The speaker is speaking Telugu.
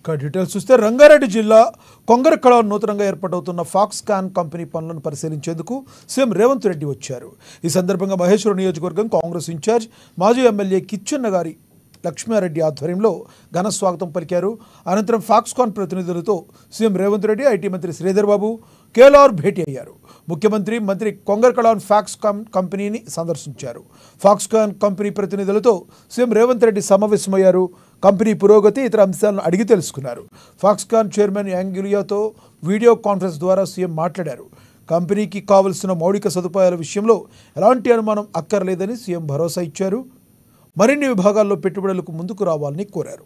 డీటెయిల్స్ చూస్తే రంగారెడ్డి జిల్లా కొంగరకళ నూతనంగా ఏర్పాటవుతున్న ఫాక్స్కాన్ కంపెనీ పనులను పరిశీలించేందుకు సీఎం రేవంత్ రెడ్డి వచ్చారు. ఈ సందర్భంగా మహేశ్వరం నియోజకవర్గం కాంగ్రెస్ ఇన్ఛార్జ్ మాజీ ఎమ్మెల్యే కిచ్చెన్న గారి లక్ష్మారెడ్డి ఆధ్వర్యంలో ఘన స్వాగతం పలికారు. అనంతరం ఫాక్స్కాన్ ప్రతినిధులతో సీఎం రేవంత్ రెడ్డి, ఐటీ మంత్రి శ్రీధర్ బాబు, కేలార్ భేటీ అయ్యారు. మంత్రి కొంగరకళ ఫాక్స్కాన్ కంపెనీని సందర్శించారు. ఫాక్స్కాన్ కంపెనీ ప్రతినిధులతో సీఎం రేవంత్ రెడ్డి సమావేశమయ్యారు. కంపెనీ పురోగతి, ఇతర అంశాలను అడిగి తెలుసుకున్నారు. ఫాక్స్కాన్ చైర్మన్ యాంగిలియాతో వీడియో కాన్ఫరెన్స్ ద్వారా సీఎం మాట్లాడారు. కంపెనీకి కావలసిన మౌలిక సదుపాయాల విషయంలో ఎలాంటి అనుమానం అక్కర్లేదని సీఎం భరోసా ఇచ్చారు. మరిన్ని విభాగాల్లో పెట్టుబడులకు ముందుకు రావాలని కోరారు.